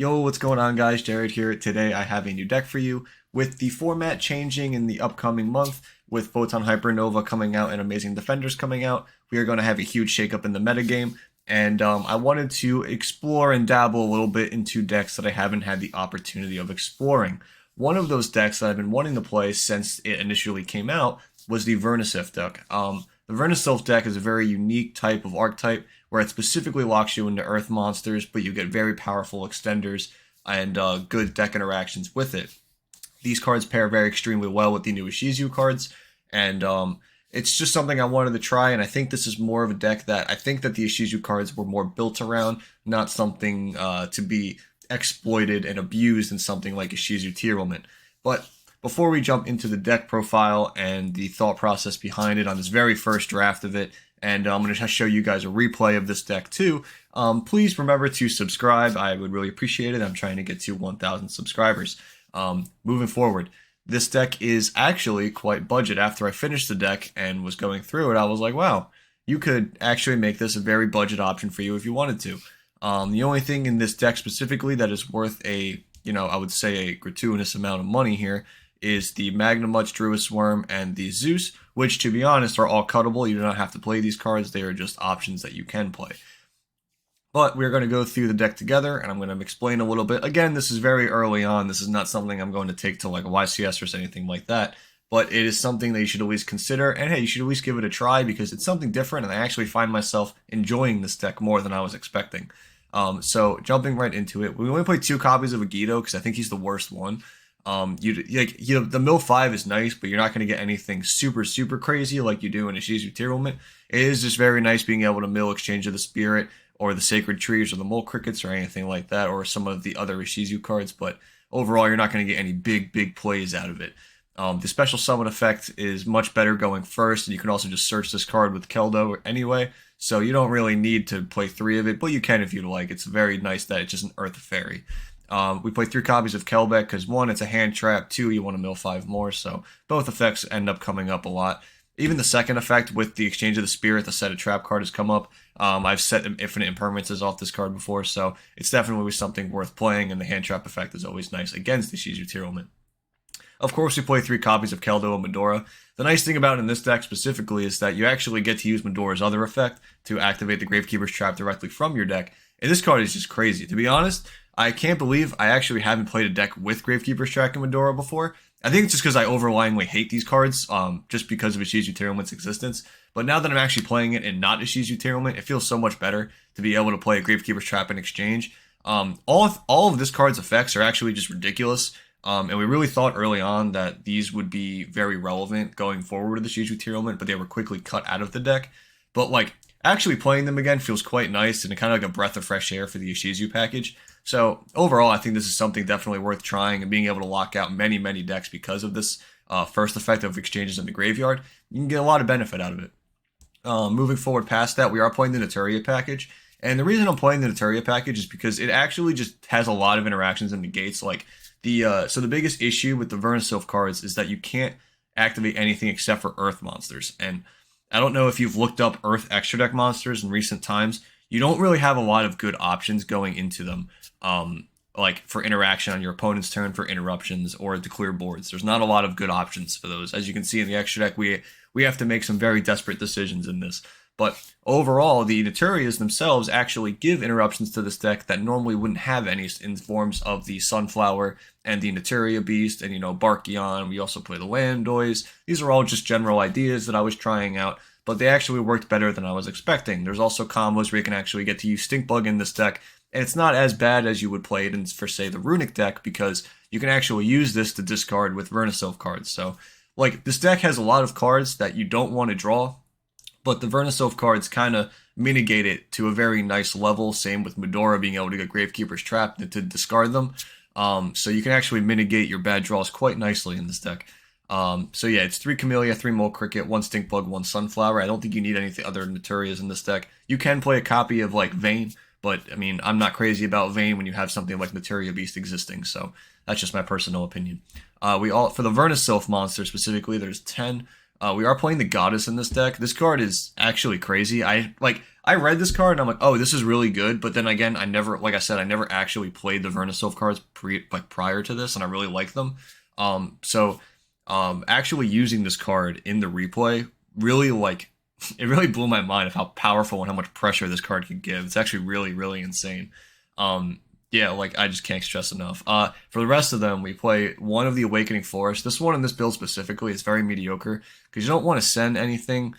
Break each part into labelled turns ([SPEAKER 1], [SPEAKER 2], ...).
[SPEAKER 1] Yo, what's going on, guys? Jared here. Today I have a new deck for you. With the format changing in the upcoming month, with Photon Hypernova coming out and Amazing Defenders coming out, we are going to have a huge shakeup in the metagame. And I wanted to explore and dabble a little bit into decks that I haven't had the opportunity of exploring. One of those decks that I've been wanting to play since it initially came out was the Vernusylph deck. The Vernusylph deck is a very unique type of archetype where it specifically locks you into earth monsters, but you get very powerful extenders and good deck interactions with it. These cards pair very extremely well with the new Ishizu cards, and it's just something I wanted to try, and I think this is more of a deck that I think that the Ishizu cards were more built around, not something to be exploited and abused in something like Ishizu Tearlement. But before we jump into the deck profile and the thought process behind it on this very first draft of it, and I'm going to show you guys a replay of this deck too, please remember to subscribe. I would really appreciate it. I'm trying to get to 1,000 subscribers. Moving forward, this deck is actually quite budget. After I finished the deck and was going through it, I was like, wow, you could actually make this a very budget option for you if you wanted to. The only thing in this deck specifically that is worth a, I would say a gratuitous amount of money here is the Magnamutch, Druisworm, and the Zeus, which, to be honest, are all cuttable. You do not have to play these cards. They are just options that you can play. But we're going to go through the deck together, and I'm going to explain a little bit. Again, this is very early on. This is not something I'm going to take to like a YCS or anything like that. But it is something that you should always consider. And hey, you should always give it a try because it's something different, and I actually find myself enjoying this deck more than I was expecting. So jumping right into it, we only play 2 copies of Yugioh because I think he's the worst one. The mill 5 is nice, but you're not going to get anything super crazy like you do in Ishizu Tearlement. It is just very nice being able to mill Exchange of the Spirit or the Sacred Trees or the Mole Crickets or anything like that, or some of the other Ishizu cards, but overall you're not going to get any big plays out of it. The special summon effect is much better going first, and you can also just search this card with Keldo anyway, so you don't really need to play 3 of it, but you can if you'd like. It's very nice that it's just an Earth Fairy. We play 3 copies of Kelbeck because 1, it's a hand trap, 2, you want to mill 5 more, so both effects end up coming up a lot. Even the second effect with the Exchange of the Spirit, the set a trap card has come up. I've set infinite impermanences off this card before, so it's definitely something worth playing, and the hand trap effect is always nice against the Ishizu Tearlement. Of course, we play 3 copies of Keldo and Medora. The nice thing about in this deck specifically is that you actually get to use Medora's other effect to activate the Gravekeeper's Trap directly from your deck, and this card is just crazy. To be honest, I can't believe I actually haven't played a deck with Gravekeeper's Trap and Medora before. I think it's just because I overwhelmingly hate these cards, just because of Ishizu Tearlament's existence. But now that I'm actually playing it and not Ishizu Tearlement, it feels so much better to be able to play a Gravekeeper's Trap in exchange. All of this card's effects are actually just ridiculous. And we really thought early on that these would be very relevant going forward with the Ishizu Tearlement, but they were quickly cut out of the deck. But like, actually playing them again feels quite nice and kind of like a breath of fresh air for the Ishizu package. So overall, I think this is something definitely worth trying and being able to lock out many decks because of this first effect of exchanges in the graveyard. You can get a lot of benefit out of it. Moving forward past that, we are playing the Naturia package. And the reason I'm playing the Naturia package is because it actually just has a lot of interactions and negates. Like so the biggest issue with the Vernusylph cards is that you can't activate anything except for Earth monsters. And I don't know if you've looked up Earth extra deck monsters in recent times. You don't really have a lot of good options going into them, like for interaction on your opponent's turn, for interruptions, or to clear boards. There's not a lot of good options for those. As you can see in the extra deck, we have to make some very desperate decisions in this. But overall, the Naturias themselves actually give interruptions to this deck that normally wouldn't have any in forms of the Sunflower and the Naturia Beast and, Barkion. We also play the Landoys. These are all just general ideas that I was trying out, but they actually worked better than I was expecting. There's also combos where you can actually get to use Stinkbug in this deck, and it's not as bad as you would play it in, for, say, the Runic deck, because you can actually use this to discard with Vernusylph cards. So, like, this deck has a lot of cards that you don't want to draw, but the Vernusylph cards kind of mitigate it to a very nice level. Same with Medora being able to get Gravekeeper's Trap to discard them. So you can actually mitigate your bad draws quite nicely in this deck. So yeah, it's 3 Camellia, 3 Mole Cricket, 1 Stinkbug, 1 Sunflower. I don't think you need any other Naturias in this deck. You can play a copy of like Vayne, but I mean, I'm not crazy about Vayne when you have something like Naturia Beast existing, so that's just my personal opinion. For the Vernusylph monster specifically, there's 10. We are playing the Goddess in this deck. This card is actually crazy. I read this card and I'm like, oh, this is really good. But then again, I never, like I said, I never actually played the Vernusylph cards prior to this, and I really like them. Actually using this card in the replay really it really blew my mind of how powerful and how much pressure this card could give. It's actually really, really insane. Yeah, like I just can't stress enough. For the rest of them, we play one of the Awakening Forest. This one in this build specifically is very mediocre because you don't want to send anything.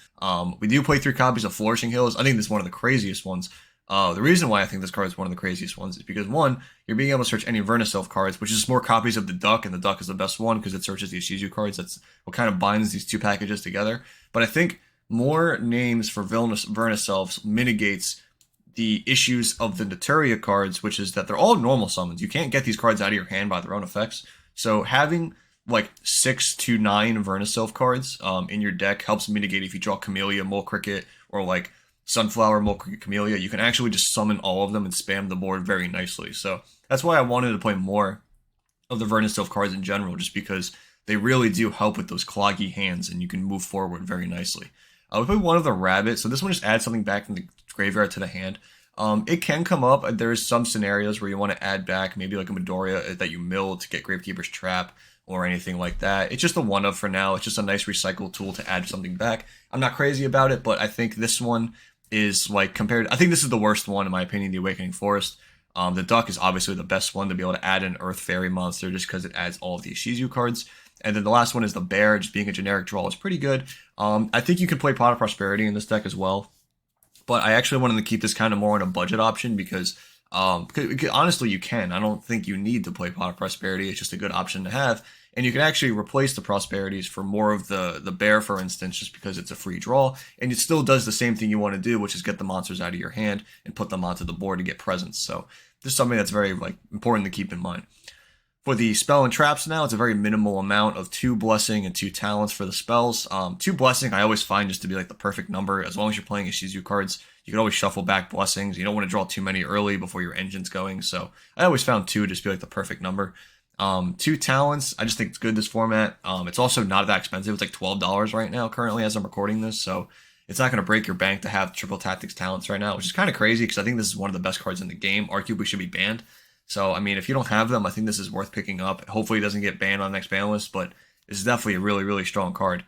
[SPEAKER 1] We do play 3 copies of Flourishing Hills. I think this is one of the craziest ones. The reason why I think this card is one of the craziest ones is because, one, you're being able to search any Vernusylph cards, which is just more copies of the Duck, and the Duck is the best one because it searches the Ishizu cards. That's what kind of binds these 2 packages together. But I think more names for Vernusylphs mitigates the issues of the Naturia cards, which is that they're all normal summons. You can't get these cards out of your hand by their own effects. So having like 6 to 9 Vernusylph cards in your deck helps mitigate if you draw Camellia, Mole Cricket, or like Sunflower, Mole Cricket, Camellia. You can actually just summon all of them and spam the board very nicely. So that's why I wanted to play more of the Vernusylph cards in general, just because they really do help with those cloggy hands and you can move forward very nicely. We play one of the Rabbit, so this one just adds something back from the graveyard to the hand. It can come up. There's some scenarios where you want to add back maybe like a Midoriya that you mill to get Gravekeeper's Trap or anything like that. It's just a one-of for now. It's just a nice recycle tool to add something back. I'm not crazy about it, but I think this one is like compared. I think this is the worst one in my opinion, the Awakening Forest. The Duck is obviously the best one to be able to add an Earth Fairy monster just because it adds all of the Ishizu cards. And then the last one is the Bear, just being a generic draw is pretty good. I think you can play Pot of Prosperity in this deck as well. But I actually wanted to keep this kind of more on a budget option because honestly, you can. I don't think you need to play Pot of Prosperity. It's just a good option to have. And you can actually replace the Prosperities for more of the Bear, for instance, just because it's a free draw. And it still does the same thing you want to do, which is get the monsters out of your hand and put them onto the board to get presents. So this is something that's very important to keep in mind. For the spell and traps now, it's a very minimal amount of 2 Blessing and 2 Talents for the spells. 2 Blessing I always find just to be like the perfect number. As long as you're playing Ishizu cards, you can always shuffle back Blessings. You don't want to draw too many early before your engine's going. So I always found 2 just to be like the perfect number. 2 Talents, I just think it's good this format. It's also not that expensive. It's like $12 right now currently as I'm recording this. So it's not going to break your bank to have Triple Tactics Talents right now, which is kind of crazy because I think this is one of the best cards in the game. Arguably should be banned. So, I mean, if you don't have them, I think this is worth picking up. Hopefully it doesn't get banned on the next ban list, but this is definitely a really, really strong card.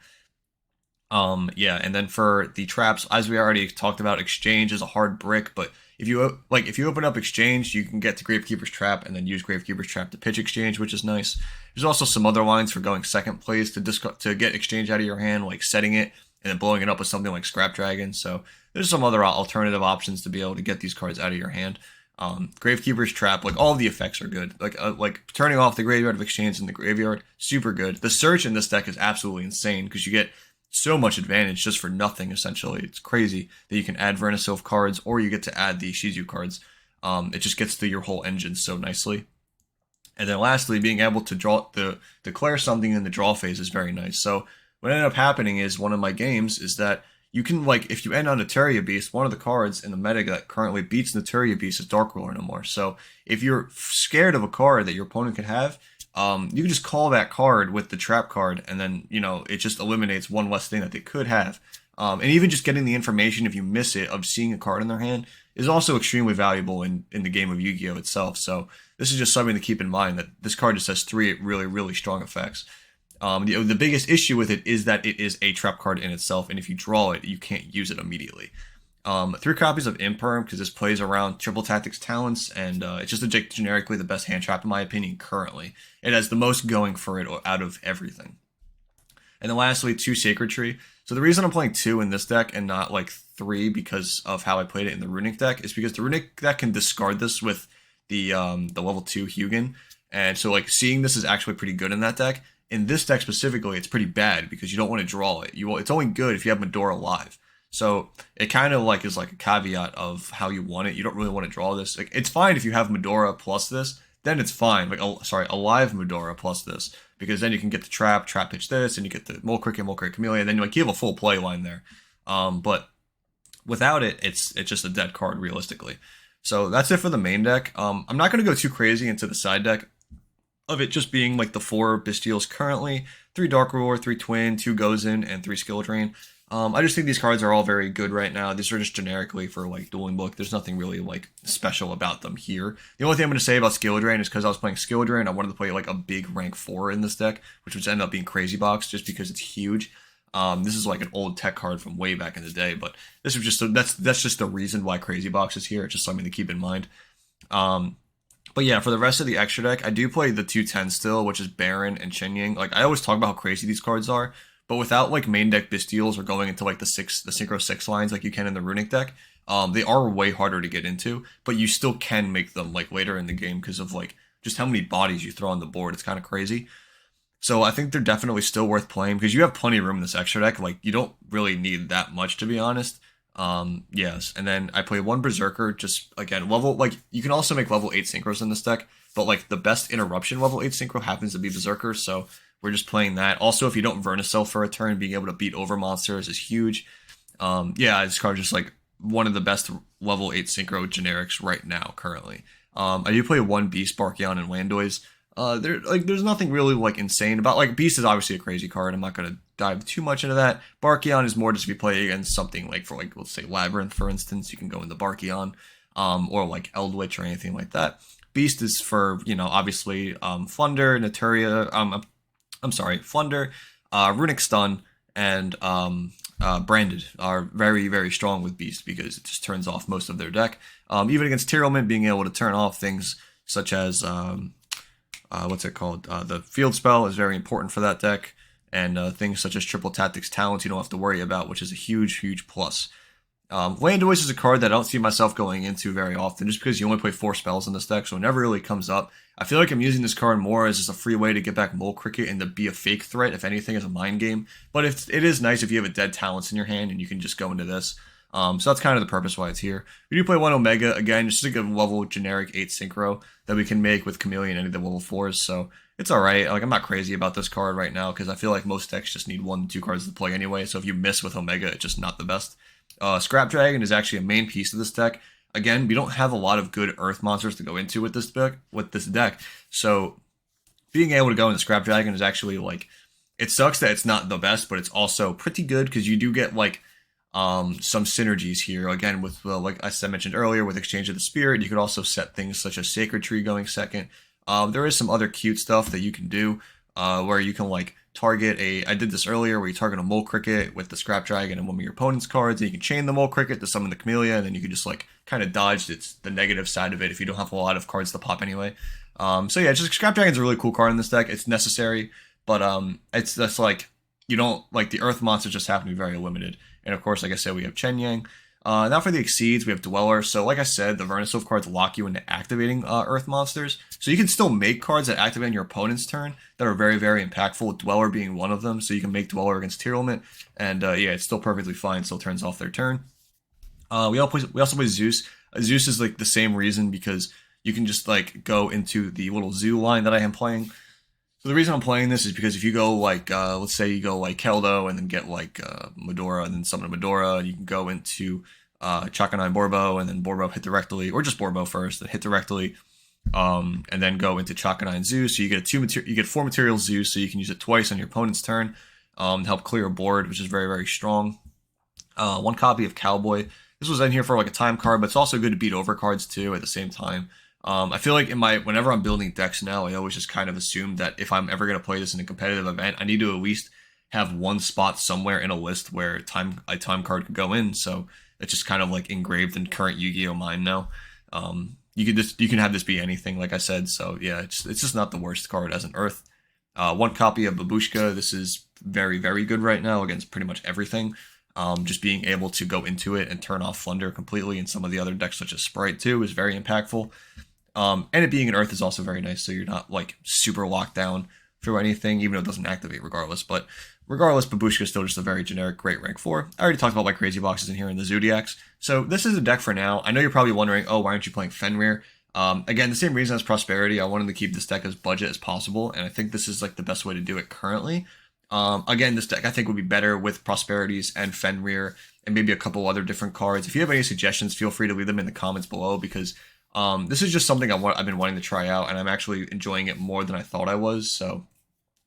[SPEAKER 1] Yeah, and then for the traps, as we already talked about, Exchange is a hard brick, but if you open up Exchange, you can get to Gravekeeper's Trap and then use Gravekeeper's Trap to pitch Exchange, which is nice. There's also some other lines for going second place to get Exchange out of your hand, like setting it and then blowing it up with something like Scrap Dragon. So there's some other alternative options to be able to get these cards out of your hand. Gravekeeper's Trap, like all of the effects are good. Like turning off the Graveyard of Exchange in the graveyard, super good. The search in this deck is absolutely insane because you get so much advantage just for nothing, essentially. It's crazy that you can add Vernusylph cards or you get to add the Ishizu cards. It just gets through your whole engine so nicely. And then lastly, being able to declare something in the draw phase is very nice. So what ended up happening is one of my games is that you can, if you end on Naturia Beast, one of the cards in the meta that currently beats Naturia Beast is Dark Ruler no more. So if you're scared of a card that your opponent could have, you can just call that card with the trap card, and then, it just eliminates one less thing that they could have. And even just getting the information, if you miss it, of seeing a card in their hand is also extremely valuable in the game of Yu-Gi-Oh! Itself. So this is just something to keep in mind, that this card just has 3 really, really strong effects. The biggest issue with it is that it is a trap card in itself, and if you draw it, you can't use it immediately. 3 copies of Imperm, because this plays around Triple Tactics Talents, and it's just generically the best hand trap in my opinion currently. It has the most going for it out of everything. And then lastly, 2 Sacred Tree. So the reason I'm playing 2 in this deck and not 3 because of how I played it in the Runic deck is because the Runic deck can discard this with the level 2 Hugin, and so seeing this is actually pretty good in that deck. In this deck specifically, it's pretty bad because you don't want to draw it. It's only good if you have Medora live. So it kind of is like a caveat of how you want it. You don't really want to draw this. It's fine if you have Medora plus this, then it's fine. A live Medora plus this, because then you can get the trap pitch this, and you get the Mole Cricket, Camellia, and then you have a full play line there. But without it, it's just a dead card realistically. So that's it for the main deck. I'm not going to go too crazy into the side deck. of it just being like the 4 Bestials currently, 3 Dark Roar, 3 Twin, 2 Gozen, and 3 Skill Drain. I just think these cards are all very good right now. These are just generically for like Dueling Book. There's nothing really like special about them here. The only thing I'm going to say about Skill Drain is because I was playing Skill Drain, I wanted to play like a big rank 4 in this deck, which would end up being Crazy Box just because it's huge. This is like an old tech card from way back in the day, but this was just that's just the reason why Crazy Box is here. It's just something to keep in mind. But yeah, for the rest of the extra deck, I do play the 210 still, which is Baron and Chen Like I always talk about how crazy these cards are, but without like main deck Bestials or going into like the Synchro 6 lines like you can in the Runic deck, they are way harder to get into, but you still can make them like later in the game because of like just how many bodies you throw on the board. It's kind of crazy. So I think they're definitely still worth playing because you have plenty of room in this extra deck. Like you don't really need that much to be honest. Yes, and then I play 1 Berserker, just again level like you can also make level 8 synchros in this deck, but like the best interruption level 8 synchro happens to be Berserker, so we're just playing that. Also, if you don't Vernusylph for a turn, being able to beat over monsters is huge. Yeah, this card is just like one of the best level 8 synchro generics right now currently. I do play 1 Beast, Barkion, and Landoys. There's nothing really like insane about like Beast is obviously a crazy card. I'm not gonna dive too much into that. Barkion is more just to be played against something like for like let's say Labyrinth for instance. You can go into Barkion, or like Eldritch or anything like that. Beast is for obviously Flunder, Naturia. I'm sorry, Flunder, Runic Stun, and Branded are very very strong with Beast because it just turns off most of their deck. Even against Tearlament, being able to turn off things such as what's it called? The field spell is very important for that deck, and things such as Triple Tactics Talents you don't have to worry about, which is a huge plus. Landoys is a card that I don't see myself going into very often, just because you only play 4 spells in this deck, so it never really comes up. I feel like I'm using this card more as just a free way to get back Mole Cricket and to be a fake threat, if anything, as a mind game. But it is nice if you have a dead Talents in your hand and you can just go into this. So that's kind of the purpose why it's here. We do play 1 Omega, again, just like a level generic 8 synchro that we can make with Chameleon and any of the level 4s, so it's alright. Like, I'm not crazy about this card right now, because I feel like most decks just need 1 2 cards to play anyway, so if you miss with Omega, it's just not the best. Scrap Dragon is actually a main piece of this deck. Again, we don't have a lot of good Earth monsters to go into with this deck, so being able to go into Scrap Dragon is actually, like, it sucks that it's not the best, but it's also pretty good, because you do get, like, some synergies here. Again, with like I mentioned earlier, with Exchange of the Spirit, you could also set things such as Sacred Tree going second. There is some other cute stuff that you can do, where you can like target I did this earlier, where you target a Mole Cricket with the Scrap Dragon and one of your opponent's cards, and you can chain the Mole Cricket to summon the Camellia, and then you can just like kind of dodge the negative side of it if you don't have a lot of cards to pop anyway. So yeah, just Scrap Dragon's a really cool card in this deck. It's necessary, but it's just like you don't like the Earth monsters just happen to be very limited. And of course, like I said, we have Chen Yang. Now for the Exceeds, we have Dweller. So like I said, the Vernusylph cards lock you into activating Earth monsters. So you can still make cards that activate on your opponent's turn that are very, very impactful, Dweller being one of them. So you can make Dweller against Tearlament. And yeah, it's still perfectly fine, still turns off their turn. We also play Zeus. Zeus is like the same reason, because you can just like go into the little zoo line that I am playing. So the reason I'm playing this is because if you go like, let's say you go like Keldo and then get like Medora and then summon a Medora, you can go into Chakanine Borbo and then Borbo hit directly, or just Borbo first, then hit directly, and then go into Chakanine Zeus. So you get 4 material Zeus, so you can use it twice on your opponent's turn to help clear a board, which is very, very strong. 1 copy of Cowboy. This was in here for like a time card, but it's also good to beat over cards too at the same time. I feel like whenever I'm building decks now, I always just kind of assume that if I'm ever going to play this in a competitive event, I need to at least have 1 spot somewhere in a list where a time card could go in. So it's just kind of like engraved in current Yu-Gi-Oh mind now. You can have this be anything, like I said. So yeah, it's just not the worst card as an Earth. 1 copy of Babushka. This is very, very good right now against pretty much everything. Just being able to go into it and turn off Flunder completely, and some of the other decks such as Sprite too is very impactful. And it being an Earth is also very nice, so you're not like super locked down for anything, even though it doesn't activate regardless. But regardless, Babushka is still just a very generic great rank 4. I already talked about my crazy boxes in here in the Zodiacs. So this is a deck for now. I know you're probably wondering, oh, why aren't you playing Fenrir? Again, the same reason as Prosperity. I wanted to keep this deck as budget as possible, and I think this is like the best way to do it currently. Again, this deck I think would be better with Prosperities and Fenrir and maybe a couple other different cards. If you have any suggestions, feel free to leave them in the comments below, because This is just something I've been wanting to try out, and I'm actually enjoying it more than I thought I was. So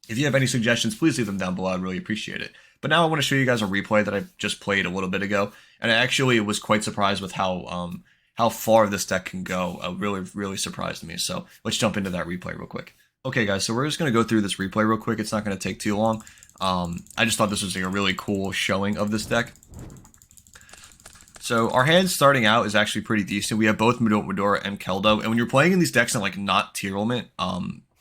[SPEAKER 1] if you have any suggestions, please leave them down below. I'd really appreciate it. But now I want to show you guys a replay that I just played a little bit ago, and I actually was quite surprised with how far this deck can go. Really surprised me. So let's jump into that replay real quick. Okay, guys, so we're just going to go through this replay real quick. It's not going to take too long. I just thought this was like a really cool showing of this deck. So our hand starting out is actually pretty decent. We have both Medora and Keldo, and when you're playing in these decks in like not Tearlament,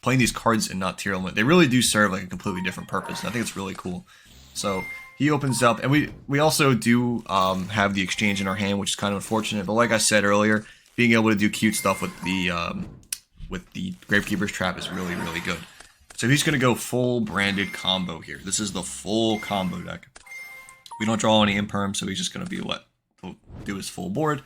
[SPEAKER 1] playing these cards in not Tearlament, they really do serve like a completely different purpose. I think it's really cool. So he opens up, and we also do have the exchange in our hand, which is kind of unfortunate. But like I said earlier, being able to do cute stuff with the Gravekeeper's Trap is really good. So he's going to go full branded combo here. This is the full combo deck. We don't draw any imperm, so he's just going to be do his full board.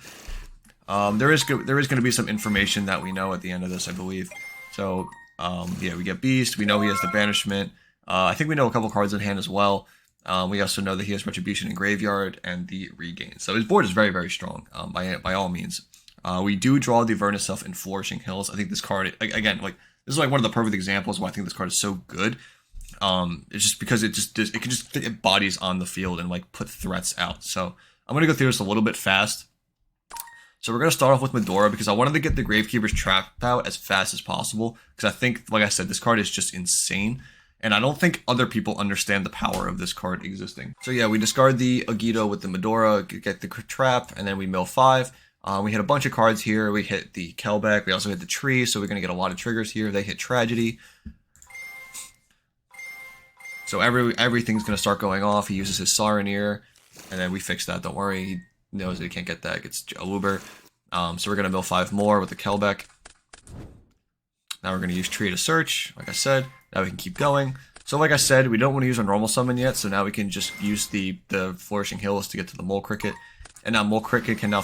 [SPEAKER 1] There is going to be some information that we know at the end of this, I believe. So yeah, we get Beast. We know he has the Banishment. I think we know a couple cards in hand as well. We also know that he has Retribution in Graveyard and the Regain. So his board is very strong by all means. We do draw the Vernusylph in Flourishing Hills. I think this card, again, like this is like one of the perfect examples why I think this card is so good. It's just because it can just get bodies on the field and like put threats out. So I'm gonna go through this a little bit fast. So we're gonna start off with Medora because I wanted to get the Gravekeeper's Trap out as fast as possible because I think, like I said, this card is just insane. And I don't think other people understand the power of this card existing. So yeah, we discard the Yugioh with the Medora, get the Trap, and then we mill 5. We hit a bunch of cards here. We hit the Kelbeck. We also hit the Tree, so we're going to get a lot of triggers here. They hit Tragedy. So everything's going to start going off. He uses his Saronir, and then we fix that. Don't worry. He knows that he can't get that. It gets Aluber. So we're going to mill 5 more with the Kelbeck. Now we're going to use Tree to search, like I said. Now we can keep going. So like I said, we don't want to use a normal summon yet, so now we can just use the Flourishing Hills to get to the Mole Cricket. And now Mole Cricket can now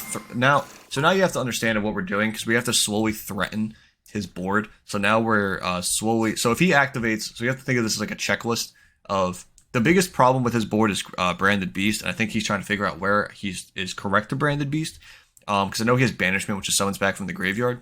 [SPEAKER 1] so now you have to understand what we're doing because we have to slowly threaten his board. So now we're slowly. So if he activates, so you have to think of this as like a checklist of the biggest problem with his board is Branded Beast, and I think he's trying to figure out where he is correct to Branded Beast. Because I know he has Banishment, which just summons back from the graveyard.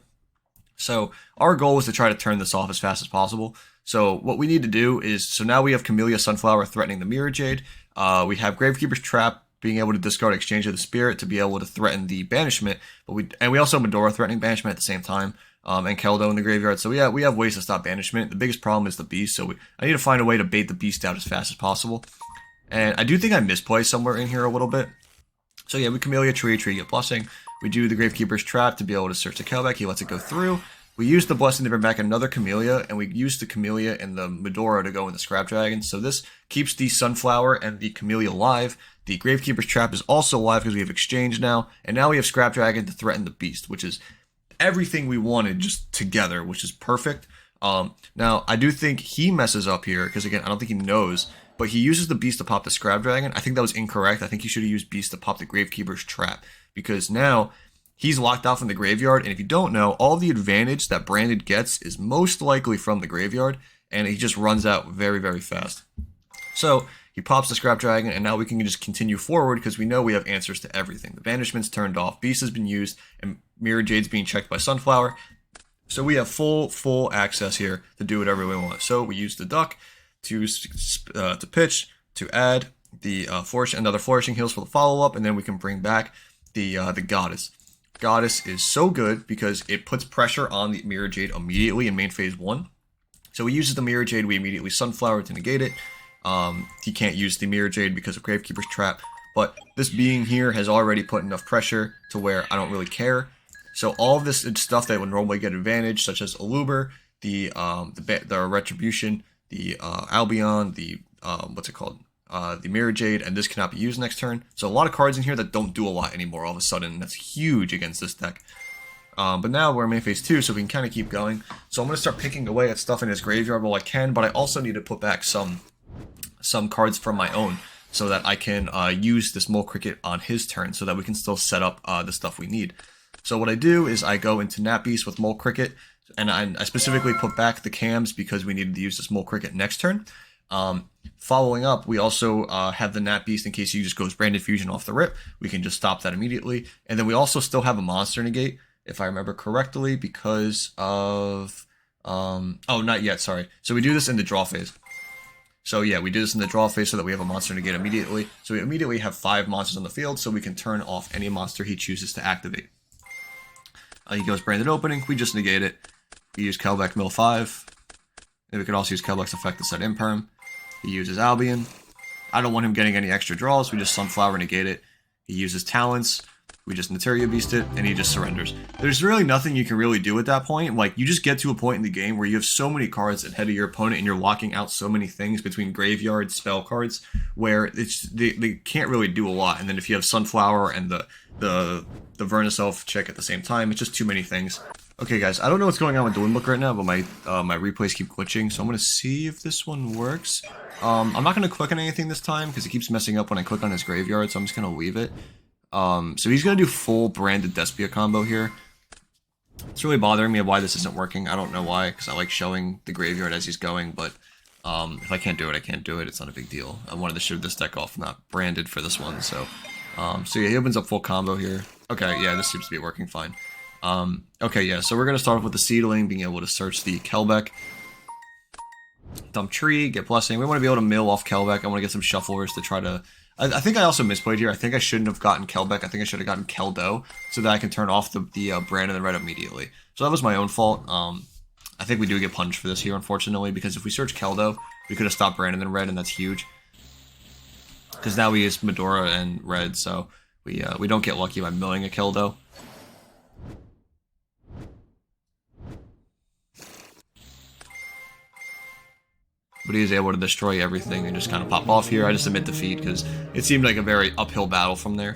[SPEAKER 1] So our goal was to try to turn this off as fast as possible. So what we need to do is, so now we have Camellia Sunflower threatening the Mirror Jade. We have Gravekeeper's Trap being able to discard Exchange of the Spirit to be able to threaten the Banishment. But we also have Medora threatening Banishment at the same time, and Keldo in the graveyard. So we have ways to stop Banishment. The biggest problem is the Beast. So I need to find a way to bait the Beast out as fast as possible. And I do think I misplay somewhere in here a little bit. So yeah, we Camellia Tree, get Blessing. We do the Gravekeeper's Trap to be able to search the Kelbeck. He lets it go through. We use the Blessing to bring back another Camellia, and we use the Camellia and the Medora to go in the Scrap Dragon. So this keeps the Sunflower and the Camellia alive. The Gravekeeper's Trap is also alive because we have Exchange now, and now we have Scrap Dragon to threaten the Beast, which is everything we wanted just together, which is perfect. Now, I do think he messes up here, because again, I don't think he knows, but he uses the Beast to pop the Scrap Dragon. I think that was incorrect. I think he should have used Beast to pop the Gravekeeper's Trap, because now he's locked out from the graveyard, and if you don't know, all the advantage that Branded gets is most likely from the graveyard, and he just runs out very fast. So he pops the Scrap Dragon, and now we can just continue forward because we know we have answers to everything. The Banishment's turned off, Beast has been used, and Mirror Jade's being checked by Sunflower. So we have full access here to do whatever we want. So we use the Duck to pitch, to add the another Flourishing Hills for the follow-up, and then we can bring back the Goddess. Goddess is so good because it puts pressure on the Mirror Jade immediately in main phase 1. So he uses the Mirror Jade, we immediately Sunflower to negate it. He can't use the Mirror Jade because of Gravekeeper's Trap, but this being here has already put enough pressure to where I don't really care. So all of this stuff that would normally get advantage, such as Aluber, the Retribution, the Albion, the the Mirror Jade, and this cannot be used next turn. So a lot of cards in here that don't do a lot anymore all of a sudden. That's huge against this deck. But now we're in main phase 2, so we can kind of keep going. So I'm going to start picking away at stuff in his graveyard while I can, but I also need to put back some cards from my own so that I can use this Mole Cricket on his turn so that we can still set up the stuff we need. So what I do is I go into Nat Beast with Mole Cricket, and I specifically put back the cams because we needed to use this Mole Cricket next turn. Following up, we also have the Nat Beast in case he just goes Branded Fusion off the rip. We can just stop that immediately. And then we also still have a Monster Negate. if I remember correctly, because of oh, not yet, sorry. So we do this in the draw phase. So yeah, we do this in the draw phase so that we have a monster negate immediately. So we immediately have 5 monsters on the field, so we can turn off any monster he chooses to activate. He goes Branded Opening, we just negate it. We use Kelbeck Mill 5. And we could also use Kelbeck's effect to set Imperm. He uses Albion. I don't want him getting any extra draws, we just Sunflower negate it. He uses Talents. We just Naturia Beast it, and he just surrenders. There's really nothing you can really do at that point. Like, you just get to a point in the game where you have so many cards ahead of your opponent, and you're locking out so many things between graveyard spell cards, where they can't really do a lot. And then if you have Sunflower and the Vernusylph chick at the same time, it's just too many things. Okay, guys, I don't know what's going on with Dueling Book right now, but my replays keep glitching, so I'm gonna see if this one works. I'm not gonna click on anything this time because it keeps messing up when I click on his graveyard, so I'm just gonna leave it. So he's going to do full Branded Despia combo here. It's really bothering me why this isn't working. I don't know why, because I like showing the graveyard as he's going, but if I can't do it, I can't do it. It's not a big deal. I wanted to show this deck off, not branded for this one, so yeah, he opens up full combo here. Okay, yeah, this seems to be working fine. Okay, yeah, so we're going to start off with the Seedling, being able to search the Kelbeck. Dump Tree, get Blessing. We want to be able to mill off Kelbeck. I want to get some Shufflers to try to... I think I also misplayed here. I think I shouldn't have gotten Kelbeck. I think I should have gotten Keldo so that I can turn off the Branded Red immediately. So that was my own fault. I think we do get punished for this here, unfortunately, because if we search Keldo, we could have stopped Branded Red, and that's huge. Because now we use Medora and Red, so we don't get lucky by milling a Keldo. But he is able to destroy everything and just kind of pop off here. I just admit defeat because it seemed like a very uphill battle from there.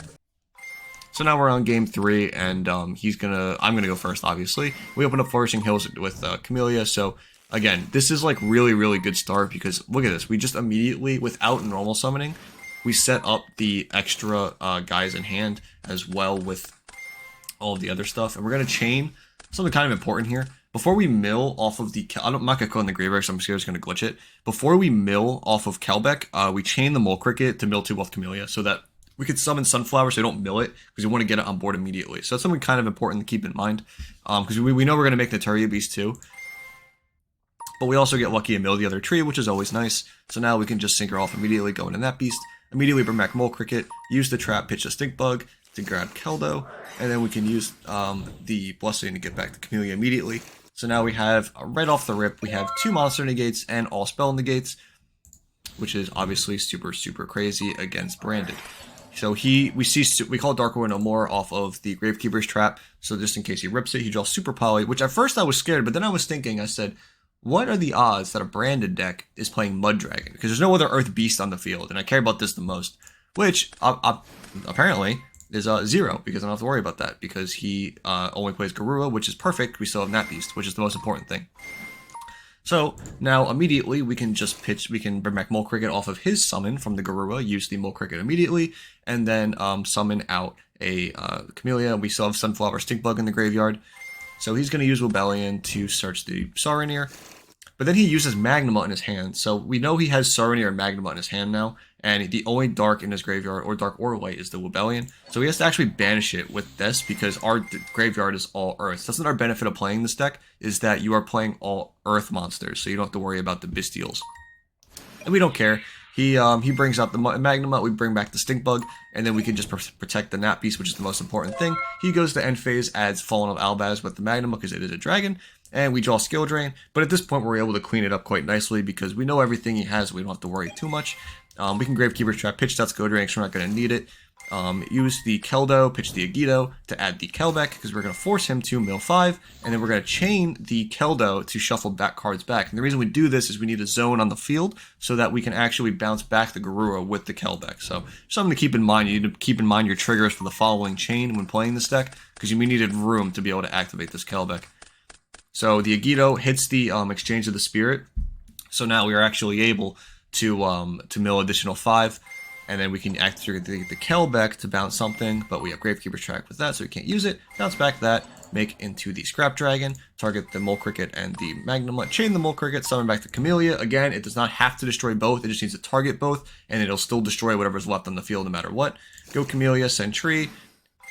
[SPEAKER 1] So now we're on game 3, and I'm gonna go first, obviously. We open up Flourishing Hills with Camellia, so again, this is like really good start because look at this. We just immediately, without normal summoning, we set up the extra guys in hand as well with all of the other stuff, and we're gonna chain something kind of important here. Before we mill off of the... I'm not going to go in the graveyard, so I'm scared it's going to glitch it. Before we mill off of Kelbeck, we chain the Mole Cricket to mill 2 off Camellia so that we could summon Sunflower so we don't mill it because we want to get it on board immediately. So that's something kind of important to keep in mind because we know we're going to make Naturia Beast too. But we also get lucky and mill the other tree, which is always nice. So now we can just sync her off immediately, go into that beast, immediately bring back Mole Cricket, use the trap, pitch the Stink Bug to grab Keldo, and then we can use the Blessing to get back to Camellia immediately. So now we have, right off the rip, we have 2 monster negates and all spell negates, which is obviously super crazy against Branded. So we call Dark War No More off of the Gravekeeper's Trap, so just in case he rips it, he draws Super Poly, which at first I was scared, but then I was thinking, I said, what are the odds that a Branded deck is playing Mud Dragon? Because there's no other Earth Beast on the field, and I care about this the most, which apparently is 0, because I don't have to worry about that, because he only plays Garura, which is perfect. We still have Nat Beast, which is the most important thing. So now immediately we can just bring back Mole Cricket off of his summon from the Garura, use the Mole Cricket immediately, and then summon out a Camellia. We still have Sunflower Stink Bug in the graveyard, so he's going to use Rebellion to search the Saronir. But then he uses Magnuma in his hand, so we know he has Saronir and Magnuma in his hand now, and the only dark in his graveyard, or dark or white, is the Rebellion. So he has to actually banish it with this, because our graveyard is all Earth. That's not our benefit of playing this deck, is that you are playing all Earth monsters, so you don't have to worry about the Bestials. And we don't care. He brings out the Magnuma, we bring back the Stink Bug, and then we can just protect the Nat Beast, which is the most important thing. He goes to end phase, adds Fallen of Albaz with the Magnuma, because it is a dragon, and we draw Skill Drain. But at this point, we're able to clean it up quite nicely, because we know everything he has, we don't have to worry too much. We can Gravekeeper's Trap, pitch that Skill Drain, because we're not going to need it. Use the Keldo, pitch the Yugioh to add the Kelbeck, because we're going to force him to mill 5, and then we're going to chain the Keldo to shuffle back cards back. And the reason we do this is we need a zone on the field so that we can actually bounce back the Garura with the Kelbeck. So something to keep in mind. You need to keep in mind your triggers for the following chain when playing this deck, because you needed room to be able to activate this Kelbeck. So the Yugioh hits the Exchange of the Spirit, so now we are actually able to mill additional 5. And then we can activate the Kelbeck to bounce something, but we have Gravekeeper's Track with that, so we can't use it. Bounce back that, make into the Scrap Dragon, target the Mole Cricket and the Magnuma, chain the Mole Cricket, summon back the Camellia. Again, it does not have to destroy both, it just needs to target both, and it'll still destroy whatever's left on the field no matter what. Go Camellia, send Tree,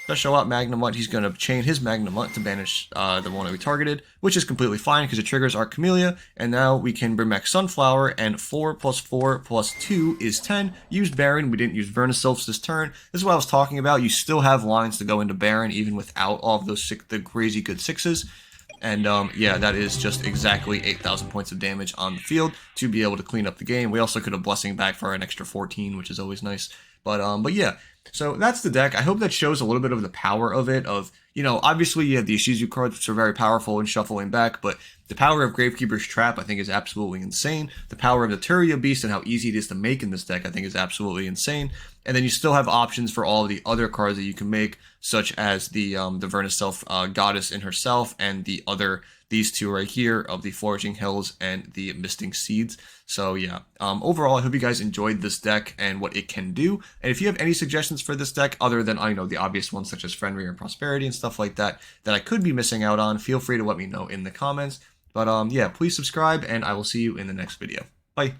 [SPEAKER 1] Special out Magnemite, he's going to chain his Magnemite to banish the one that we targeted, which is completely fine because it triggers our Camellia, and now we can bring back Sunflower, and 4 plus 4 plus 2 is 10. Used Baron, we didn't use Vernusylphs this turn. This is what I was talking about. You still have lines to go into Baron even without all of those the crazy good 6s. And yeah, that is just exactly 8,000 points of damage on the field to be able to clean up the game. We also could have Blessing back for an extra 14, which is always nice. But yeah, so that's the deck. I hope that shows a little bit of the power of it. Obviously you have the Ishizu cards, which are very powerful in shuffling back, but the power of Gravekeeper's Trap, I think, is absolutely insane. The power of the Naturia Beast and how easy it is to make in this deck, I think, is absolutely insane. And then you still have options for all of the other cards that you can make, such as the Vernusylph Goddess in herself, and these two right here of the Flourishing Hills and the Misting Seeds. So yeah, overall, I hope you guys enjoyed this deck and what it can do. And if you have any suggestions for this deck, other than, the obvious ones such as Friendly and Prosperity and stuff like that, that I could be missing out on, feel free to let me know in the comments. But yeah, please subscribe, and I will see you in the next video. Bye.